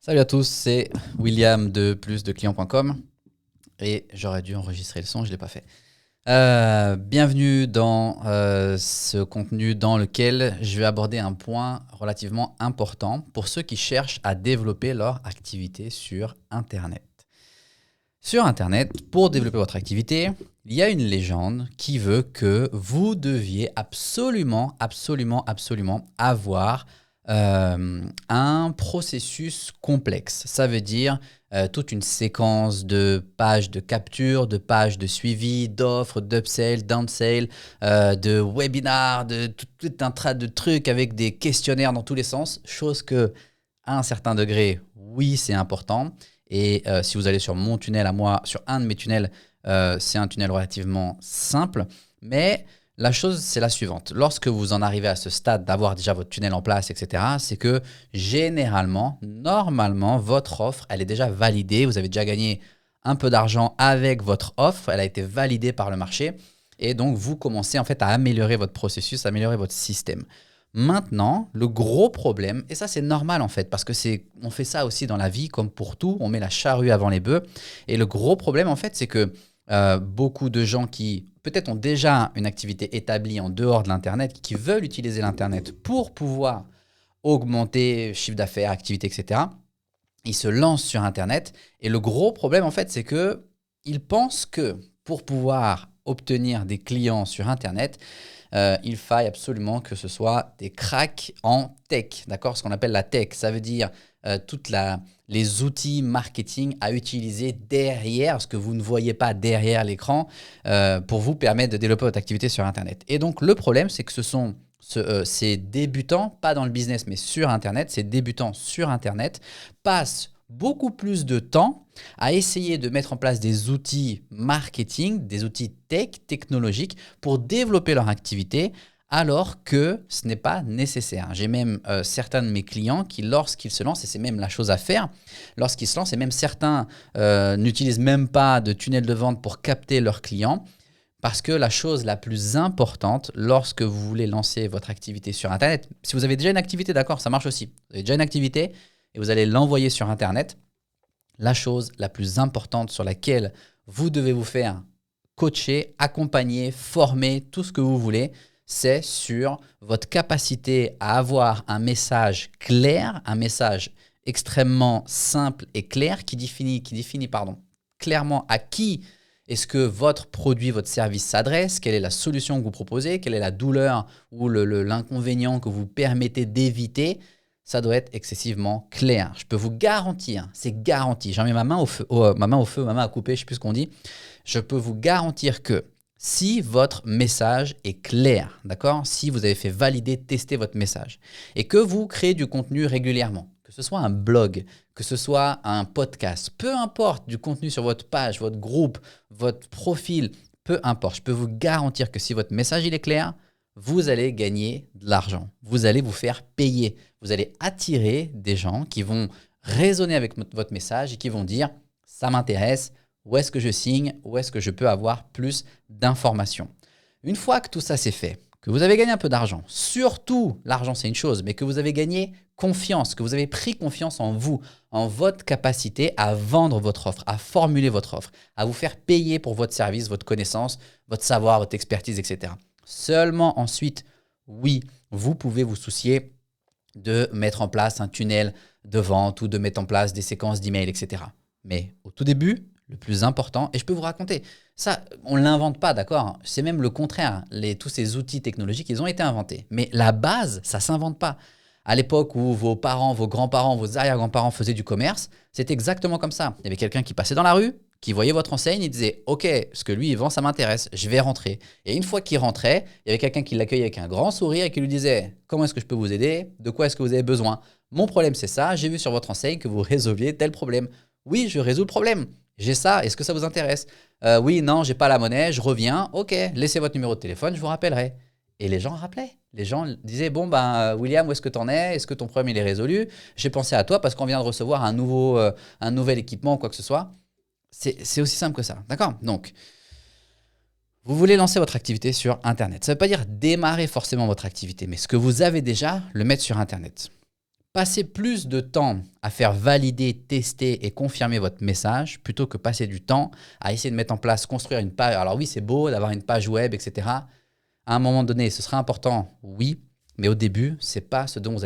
Salut à tous, c'est William de plusdeclients.com et j'aurais dû enregistrer le son, je ne l'ai pas fait. Bienvenue dans ce contenu dans lequel je vais aborder un point relativement important pour ceux qui cherchent à développer leur activité sur Internet. Sur Internet, pour développer votre activité, il y a une légende qui veut que vous deviez absolument avoir un processus complexe. Ça veut dire toute une séquence de pages de capture, de pages de suivi, d'offres, d'upsell, downsell, de webinars, de tout un tas de trucs avec des questionnaires dans tous les sens. Chose que, à un certain degré, oui, c'est important. Et si vous allez sur mon tunnel à moi, sur un de mes tunnels, c'est un tunnel relativement simple. Mais la chose, c'est la suivante. Lorsque vous en arrivez à ce stade d'avoir déjà votre tunnel en place, etc., c'est que généralement, normalement, votre offre, elle est déjà validée. Vous avez déjà gagné un peu d'argent avec votre offre. Elle a été validée par le marché. Et donc, vous commencez en fait à améliorer votre processus, à améliorer votre système. Maintenant, le gros problème, et ça c'est normal en fait, parce que on fait ça aussi dans la vie, comme pour tout, on met la charrue avant les bœufs. Et le gros problème en fait, c'est que beaucoup de gens qui peut-être ont déjà une activité établie en dehors de l'Internet, qui veulent utiliser l'Internet pour pouvoir augmenter chiffre d'affaires, activité, etc., ils se lancent sur Internet. Et le gros problème en fait, c'est qu'ils pensent que pour pouvoir obtenir des clients sur Internet, il faille absolument que ce soit des cracks en tech, d'accord? Ce qu'on appelle la tech, ça veut dire les outils marketing à utiliser derrière, ce que vous ne voyez pas derrière l'écran, pour vous permettre de développer votre activité sur Internet. Et donc, le problème, c'est que ces débutants, pas dans le business, mais sur Internet, ces débutants sur Internet passent beaucoup plus de temps à essayer de mettre en place des outils marketing, des outils technologiques pour développer leur activité, alors que ce n'est pas nécessaire. J'ai même certains de mes clients qui, lorsqu'ils se lancent, et c'est même la chose à faire, lorsqu'ils se lancent, et même certains n'utilisent même pas de tunnel de vente pour capter leurs clients, parce que la chose la plus importante lorsque vous voulez lancer votre activité sur Internet, si vous avez déjà une activité, d'accord, ça marche aussi. Vous avez déjà une activité et vous allez l'envoyer sur Internet. La chose la plus importante sur laquelle vous devez vous faire coacher, accompagner, former, tout ce que vous voulez, c'est sur votre capacité à avoir un message clair, un message extrêmement simple et clair qui définit clairement à qui est-ce que votre produit, votre service s'adresse, quelle est la solution que vous proposez, quelle est la douleur ou l'inconvénient que vous permettez d'éviter. Ça doit être excessivement clair. Je peux vous garantir, c'est garanti. J'en mets ma main au feu, ma main à couper, je ne sais plus ce qu'on dit. Je peux vous garantir que si votre message est clair, d'accord, si vous avez fait valider, tester votre message et que vous créez du contenu régulièrement, que ce soit un blog, que ce soit un podcast, peu importe, du contenu sur votre page, votre groupe, votre profil, peu importe. Je peux vous garantir que si votre message il est clair, vous allez gagner de l'argent. Vous allez vous faire payer. Vous allez attirer des gens qui vont raisonner avec votre message et qui vont dire « ça m'intéresse, où est-ce que je signe, où est-ce que je peux avoir plus d'informations ». Une fois que tout ça c'est fait, que vous avez gagné un peu d'argent, surtout l'argent c'est une chose, mais que vous avez gagné confiance, que vous avez pris confiance en vous, en votre capacité à vendre votre offre, à formuler votre offre, à vous faire payer pour votre service, votre connaissance, votre savoir, votre expertise, etc. Seulement ensuite, oui, vous pouvez vous soucier de mettre en place un tunnel de vente ou de mettre en place des séquences d'emails, etc. Mais au tout début, le plus important, et je peux vous raconter, ça, on ne l'invente pas, d'accord? C'est même le contraire. Tous ces outils technologiques, ils ont été inventés. Mais la base, ça ne s'invente pas. À l'époque où vos parents, vos grands-parents, vos arrière-grands-parents faisaient du commerce, c'était exactement comme ça. Il y avait quelqu'un qui passait dans la rue, qui voyait votre enseigne, il disait « Ok, ce que lui, il vend, ça m'intéresse, je vais rentrer. » Et une fois qu'il rentrait, il y avait quelqu'un qui l'accueillait avec un grand sourire et qui lui disait « Comment est-ce que je peux vous aider? De quoi est-ce que vous avez besoin? Mon problème, c'est ça. J'ai vu sur votre enseigne que vous résolviez tel problème. Oui, je résous le problème. J'ai ça. Est-ce que ça vous intéresse? Oui, non, j'ai pas la monnaie. Je reviens. Ok, laissez votre numéro de téléphone, je vous rappellerai. » Et les gens rappelaient. Les gens disaient « Bon, William, où est-ce que tu en es? Est-ce que ton problème il est résolu? J'ai pensé à toi parce qu'on vient de recevoir un nouvel équipement ou quoi que ce soit. » C'est aussi simple que ça, d'accord? Donc, vous voulez lancer votre activité sur Internet. Ça ne veut pas dire démarrer forcément votre activité, mais ce que vous avez déjà, le mettre sur Internet. Passez plus de temps à faire valider, tester et confirmer votre message plutôt que passer du temps à essayer de mettre en place, construire une page. Alors oui, c'est beau d'avoir une page web, etc. À un moment donné, ce sera important, oui, mais au début, ce n'est pas ce dont vous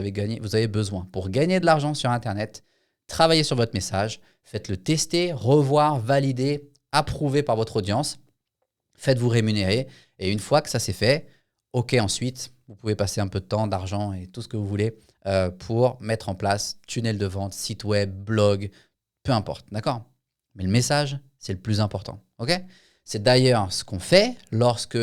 avez besoin. Pour gagner de l'argent sur Internet, travaillez sur votre message, faites-le tester, revoir, valider, approuver par votre audience, faites-vous rémunérer et une fois que ça c'est fait, ok, ensuite, vous pouvez passer un peu de temps, d'argent et tout ce que vous voulez pour mettre en place tunnel de vente, site web, blog, peu importe, d'accord? Mais le message, c'est le plus important, ok? C'est d'ailleurs ce qu'on fait lorsque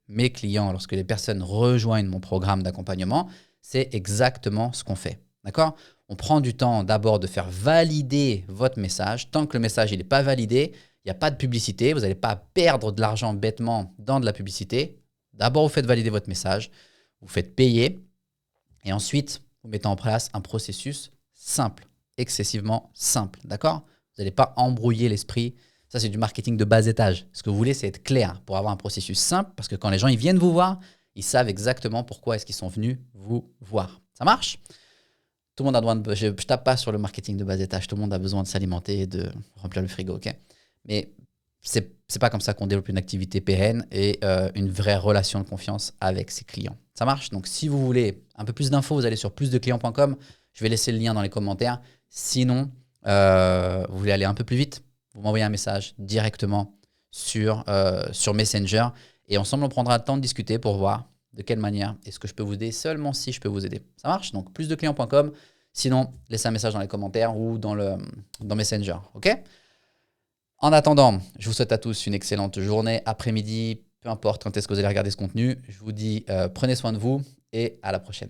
mes clients, lorsque les personnes rejoignent mon programme d'accompagnement, c'est exactement ce qu'on fait, d'accord? On prend du temps d'abord de faire valider votre message. Tant que le message n'est pas validé, il n'y a pas de publicité, vous n'allez pas perdre de l'argent bêtement dans de la publicité. D'abord, vous faites valider votre message, vous faites payer et ensuite, vous mettez en place un processus simple, excessivement simple, d'accord? Vous n'allez pas embrouiller l'esprit. Ça, c'est du marketing de bas étage. Ce que vous voulez, c'est être clair pour avoir un processus simple parce que quand les gens ils viennent vous voir, ils savent exactement pourquoi est-ce qu'ils sont venus vous voir. Ça marche? Tout le monde a besoin de... Je tape pas sur le marketing de bas étage. Tout le monde a besoin de s'alimenter et de remplir le frigo, ok? Mais c'est pas comme ça qu'on développe une activité pérenne et une vraie relation de confiance avec ses clients. Ça marche? Donc, si vous voulez un peu plus d'infos, vous allez sur plusdeclients.com. Je vais laisser le lien dans les commentaires. Sinon, vous voulez aller un peu plus vite, vous m'envoyez un message directement sur Messenger et ensemble, on prendra le temps de discuter pour voir de quelle manière est-ce que je peux vous aider, seulement si je peux vous aider. Ça marche? Donc, plusdeclients.com. Sinon, laissez un message dans les commentaires ou dans Messenger. OK? En attendant, je vous souhaite à tous une excellente journée, après-midi, peu importe quand est-ce que vous allez regarder ce contenu. Je vous dis prenez soin de vous et à la prochaine.